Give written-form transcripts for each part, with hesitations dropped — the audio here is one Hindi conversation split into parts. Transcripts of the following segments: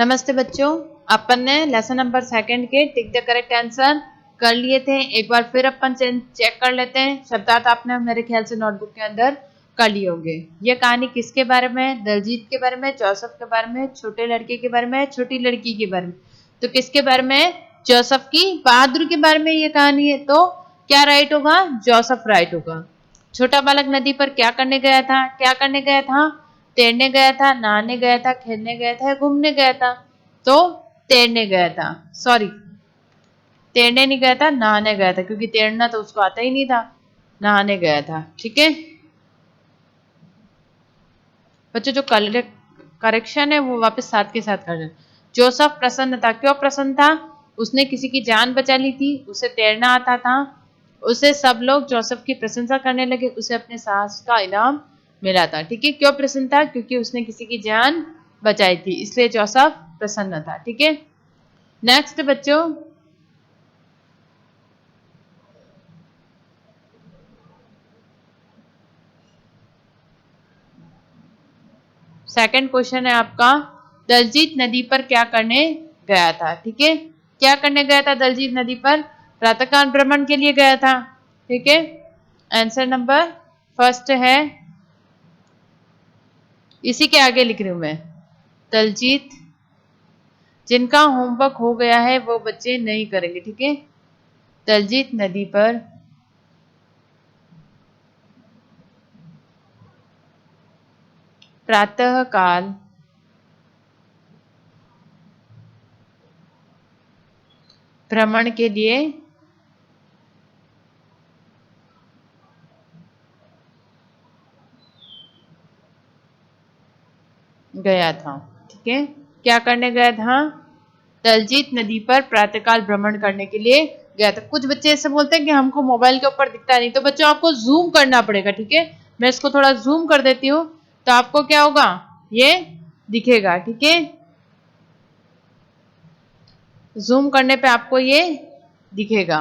नमस्ते बच्चों, अपन ने लेसन नंबर सेकंड के टिक द करेक्ट आंसर कर लिए थे। एक बार फिर अपन चेक कर लेते हैं। शब्दार्थ आपने मेरे ख्याल से नोटबुक के अंदर कर लिए होंगे। ये कहानी किसके बारे में है? दलजीत के बारे में, जोसेफ के बारे में, छोटे लड़के के बारे में, छोटी लड़की के बारे में। तो किसके बारे में? जोसेफ की बहादुर के बारे में ये कहानी है। तो क्या राइट होगा? जोसेफ राइट होगा। छोटा बालक नदी पर क्या करने गया था? क्या करने गया था? तैरने गया था, नहाने गया था, खेलने गया था, घूमने गया था। तो तैरने गया था, सॉरी तैरने नहीं गया था, नहाने गया था, क्योंकि तैरना तो उसको आता ही नहीं था। नहाने गया था। ठीक है बच्चों, जो करेक्शन है वो वापस साथ के साथ कर दें। जोसेफ प्रसन्न था। क्यों प्रसन्न था? उसने किसी की जान बचा ली थी, उसे तैरना आता था, उसे सब लोग जोसेफ की प्रशंसा करने लगे, उसे अपने साहस का इनाम मिला था। ठीक है, क्यों प्रसन्न था? क्योंकि उसने किसी की जान बचाई थी, इसलिए जोसेफ प्रसन्न था। ठीक है, नेक्स्ट बच्चों, सेकंड क्वेश्चन है आपका, दलजीत नदी पर क्या करने गया था? ठीक है, क्या करने गया था दलजीत नदी पर? प्रातःकाल भ्रमण के लिए गया था। ठीक है, आंसर नंबर फर्स्ट है, इसी के आगे लिख रही हूं मैं। दलजीत, जिनका होमवर्क हो गया है वो बच्चे नहीं करेंगे। ठीक है, दलजीत नदी पर प्रातः काल भ्रमण के लिए गया था। ठीक है, क्या करने गया था? दलजीत नदी पर प्रातःकाल भ्रमण करने के लिए गया था। कुछ बच्चे ऐसे बोलते हैं कि हमको मोबाइल के ऊपर दिखता नहीं, तो बच्चों आपको जूम करना पड़ेगा। ठीक है, मैं इसको थोड़ा जूम कर देती हूँ, तो आपको क्या होगा? ये दिखेगा। ठीक है, जूम करने पे आपको ये दिखेगा।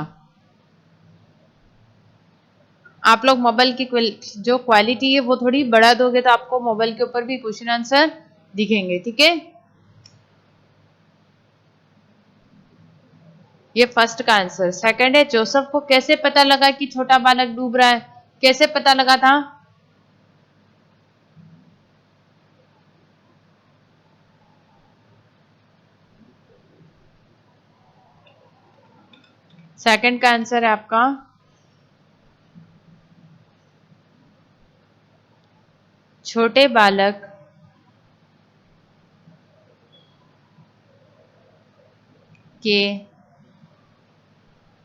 आप लोग मोबाइल की जो क्वालिटी है वो थोड़ी बढ़ा दोगे तो आपको मोबाइल के ऊपर भी क्वेश्चन आंसर दिखेंगे। ठीक है, ये फर्स्ट का आंसर। सेकंड है, जोसेफ को कैसे पता लगा कि छोटा बालक डूब रहा है? कैसे पता लगा था? सेकंड का आंसर है आपका, छोटे बालक के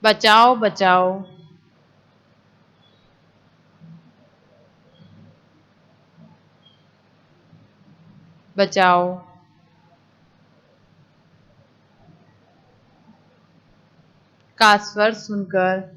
बचाओ बचाओ बचाओ का स्वर सुनकर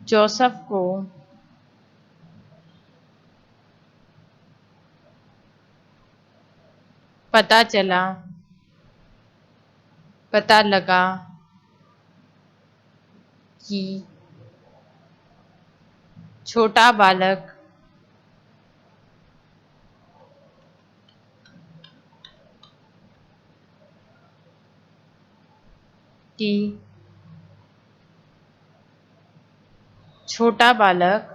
जोसेफ को पता चला, पता लगा कि छोटा बालक की छोटा बालक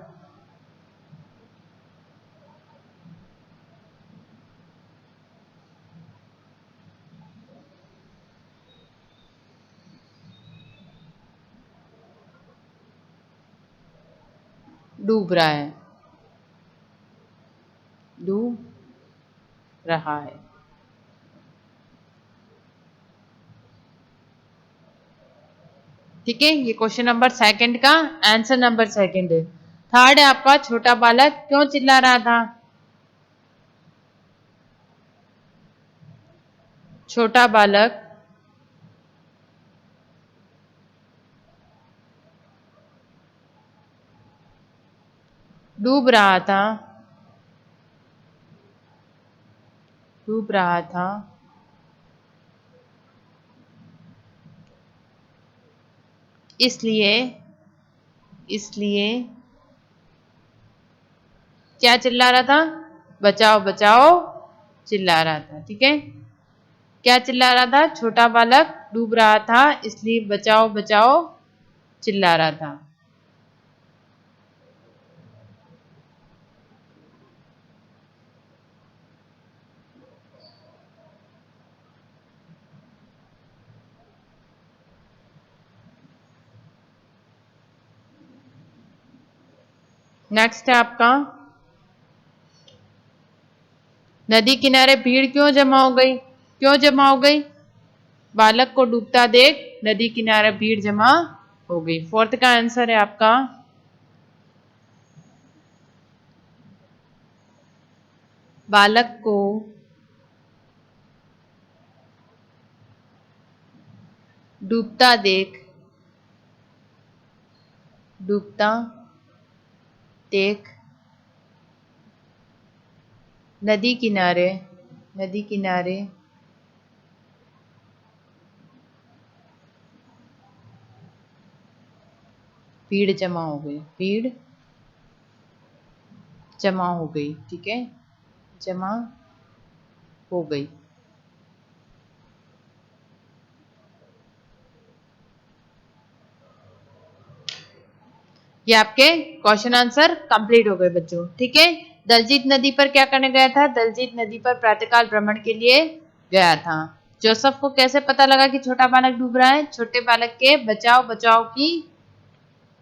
डूब रहा है, डूब रहा है। ठीक है, ये क्वेश्चन नंबर सेकंड का आंसर नंबर सेकंड है। थर्ड है आपका, छोटा बालक क्यों चिल्ला रहा था? छोटा बालक डूब रहा था, डूब रहा था, इसलिए इसलिए क्या चिल्ला रहा था? बचाओ बचाओ चिल्ला रहा था। ठीक है, क्या चिल्ला रहा था? छोटा बालक डूब रहा था इसलिए बचाओ बचाओ चिल्ला रहा था। नेक्स्ट है आपका, नदी किनारे भीड़ क्यों जमा हो गई? क्यों जमा हो गई? बालक को डूबता देख नदी किनारे भीड़ जमा हो गई। फोर्थ का आंसर है आपका बालक को डूबता देख नदी किनारे भीड़ जमा हो गई, भीड़ जमा हो गई। ठीक है, जमा हो गई। ये आपके क्वेश्चन आंसर कंप्लीट हो गए बच्चों। ठीक है, दलजीत नदी पर क्या करने गया था? दलजीत नदी पर प्रातःकाल भ्रमण के लिए गया था। जोसेफ को कैसे पता लगा कि छोटा बालक डूब रहा है? छोटे बालक के बचाओ बचाओ की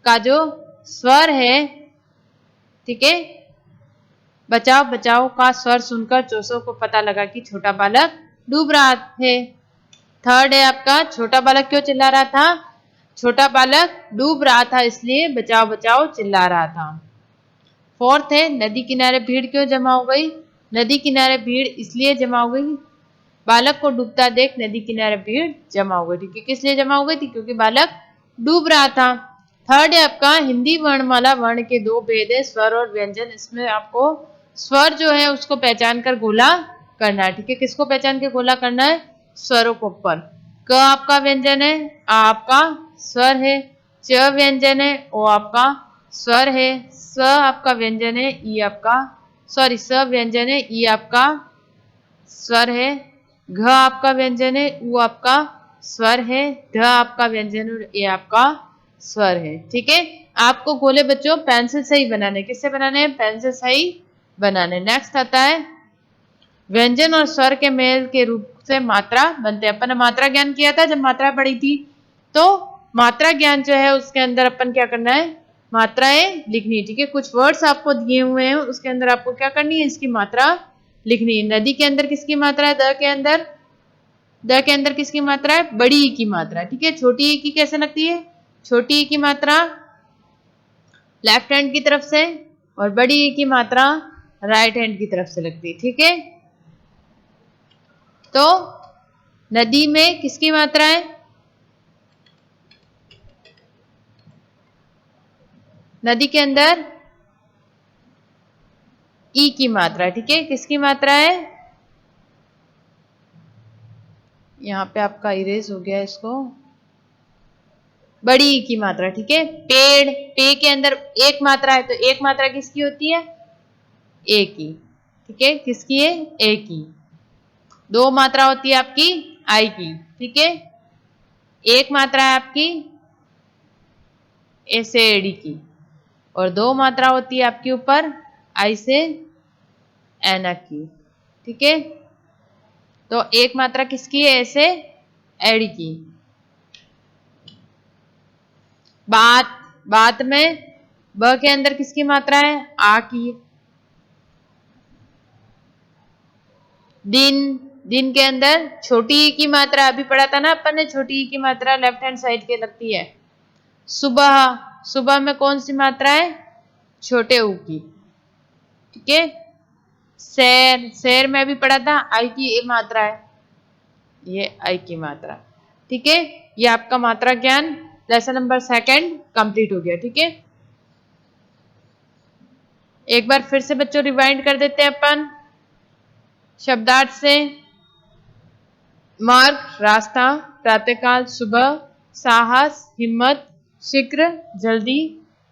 का जो स्वर है, ठीक है, बचाओ बचाओ का स्वर सुनकर जोसेफ को पता लगा कि छोटा बालक डूब रहा है। थर्ड है आपका, छोटा बालक क्यों चिल्ला रहा था? छोटा बालक डूब रहा था इसलिए बचाओ बचाओ चिल्ला रहा था। फोर्थ है, नदी किनारे भीड़ क्यों जमा हो गई? नदी किनारे भीड़ इसलिए जमा हो गई, बालक को डूबता देख नदी किनारे भीड़ जमा हो गई। ठीक है, किस लिए जमा हो गई थी? क्योंकि बालक डूब रहा था। थर्ड है आपका, हिंदी वर्णमाला वर्ण के दो भेद है, स्वर और व्यंजन। इसमें आपको स्वर जो है उसको पहचान कर गोला करना है। ठीक है, किसको पहचान के गोला करना है? स्वरों को ऊपर। क आपका व्यंजन है, आ आपका स्वर है, च व्यंजन है, ओ आपका स्वर है, स आपका व्यंजन है, ई आपका स व्यंजन है, ई आपका स्वर है, घ आपका व्यंजन है, उ आपका स्वर है, ढ आपका व्यंजन है, ए आपका स्वर है। ठीक है, आपको गोले बच्चों पेंसिल से ही बनाने। किससे बनाने हैं? पेंसिल से ही बनाने। नेक्स्ट आता है, व्यंजन और स्वर के मेल के रूप से मात्रा बनते हैं। अपन ने मात्रा ज्ञान किया था जब मात्रा पढ़ी थी, तो मात्रा ज्ञान जो है उसके अंदर अपन क्या करना है? मात्राएं लिखनी है। ठीक है, कुछ वर्ड्स आपको दिए हुए हैं, उसके अंदर आपको क्या करनी है? इसकी मात्रा लिखनी है। नदी के अंदर किसकी मात्रा है? द के अंदर किसकी मात्रा है? बड़ी ई की मात्रा। ठीक है, छोटी ई की कैसे लगती है? छोटी ई की मात्रा लेफ्ट हैंड की तरफ से और बड़ी ई की मात्रा राइट हैंड की तरफ से लगती है। ठीक है, तो नदी में किसकी मात्रा है? नदी के अंदर ई की मात्रा। ठीक है, किसकी मात्रा है? यहां पे आपका इरेज हो गया इसको, बड़ी ई की मात्रा। ठीक है, पेड़, पे के अंदर एक मात्रा है, तो एक मात्रा किसकी होती है? ए की। ठीक है, किसकी है? ए की। दो मात्रा होती है आपकी आई की। ठीक है, एक मात्रा है आपकी ए से एडी की, और दो मात्रा होती है आपके ऊपर आई से एना की। ठीक है, तो एक मात्रा किसकी है? ए से एडी की। बात में ब के अंदर किसकी मात्रा है? आ की। दिन के अंदर छोटी ई की मात्रा, अभी पढ़ा था ना अपन ने, छोटी ई की मात्रा लेफ्ट हैंड साइड के लगती है। सुबह में कौन सी मात्रा है? छोटे ऊ की। ठीक है, शेर में भी पढ़ा था, आई की ए मात्रा है, ये आई की मात्रा। ठीक है, ये आपका मात्रा ज्ञान लेसन नंबर 2 कंप्लीट हो गया। ठीक है, एक बार फिर से बच्चों रिवाइंड कर देते हैं अपन शब्दार्थ से। मार्ग रास्ता, प्रातःकाल सुबह, साहस हिम्मत, शीघ्र जल्दी,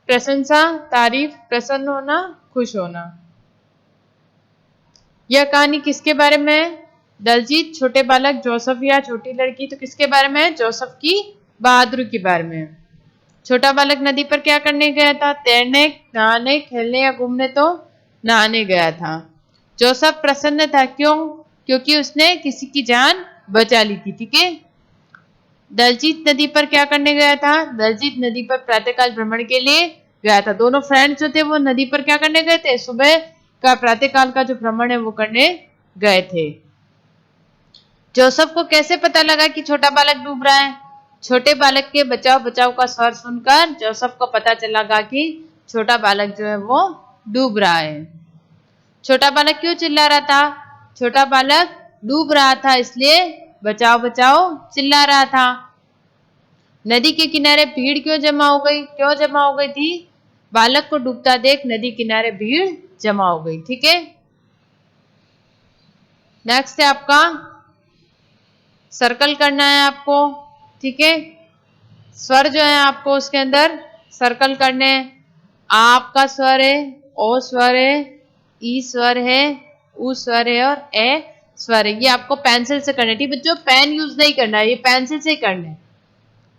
प्रशंसा तारीफ, प्रसन्न होना खुश होना। यह कहानी किसके बारे में है? दलजीत, छोटे बालक, जोसेफ या छोटी लड़की, तो किसके बारे में है? जोसेफ की बहादुरी के बारे में। छोटा बालक नदी पर क्या करने गया था? तैरने, नहाने, खेलने या घूमने, तो नहाने गया था। जोसेफ प्रसन्न था, क्यों? क्योंकि उसने किसी की जान बचा ली थी। ठीक है। दलजीत नदी पर क्या करने गया था? दलजीत नदी पर प्रातःकाल भ्रमण के लिए गया था। दोनों फ्रेंड्स जो थे वो नदी पर क्या करने गए थे? सुबह का प्रातःकाल का जो भ्रमण है वो करने गए थे। जोसेफ को कैसे पता लगा कि छोटा बालक डूब रहा है? छोटे बालक के बचाव बचाव का स्वर सुनकर जोसेफ को पता चला कि छोटा बालक जो है वो डूब रहा है। छोटा बालक क्यों चिल्ला रहा था? छोटा बालक डूब रहा था इसलिए बचाओ बचाओ चिल्ला रहा था। नदी के किनारे भीड़ क्यों जमा हो गई? क्यों जमा हो गई थी? बालक को डूबता देख नदी किनारे भीड़ जमा हो गई। ठीक है। नेक्स्ट है आपका सर्कल करना है आपको। ठीक है। स्वर जो है आपको उसके अंदर सर्कल करने हैं। आपका स्वर है, ओ स्वर है, ई स्वर है, उ स्वर है और ए स्वर है। ये आपको पेंसिल से करना है। ठीक बच्चों, पेन यूज नहीं करना है, ये पेंसिल से ही करना है।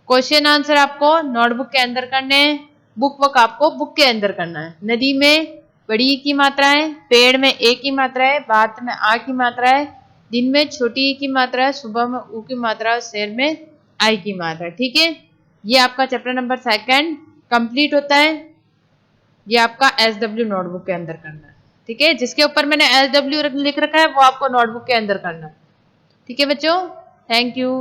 क्वेश्चन आंसर आपको नोटबुक के अंदर करने हैं, बुक वर्क आपको बुक के अंदर करना है। नदी में बड़ी ई की मात्रा है, पेड़ में ए की मात्रा है, बात में आ की मात्रा है, दिन में छोटी ई की मात्रा है, सुबह में ऊ की मात्रा है, शेर में आई की मात्रा है। ठीक है। ये आपका चैप्टर नंबर 2 कंप्लीट होता है। ये आपका SW नोटबुक के अंदर करना है। ठीक है। जिसके ऊपर मैंने SW लिख रखा है वो आपको नोटबुक के अंदर करना है। ठीक है बच्चों, थैंक यू।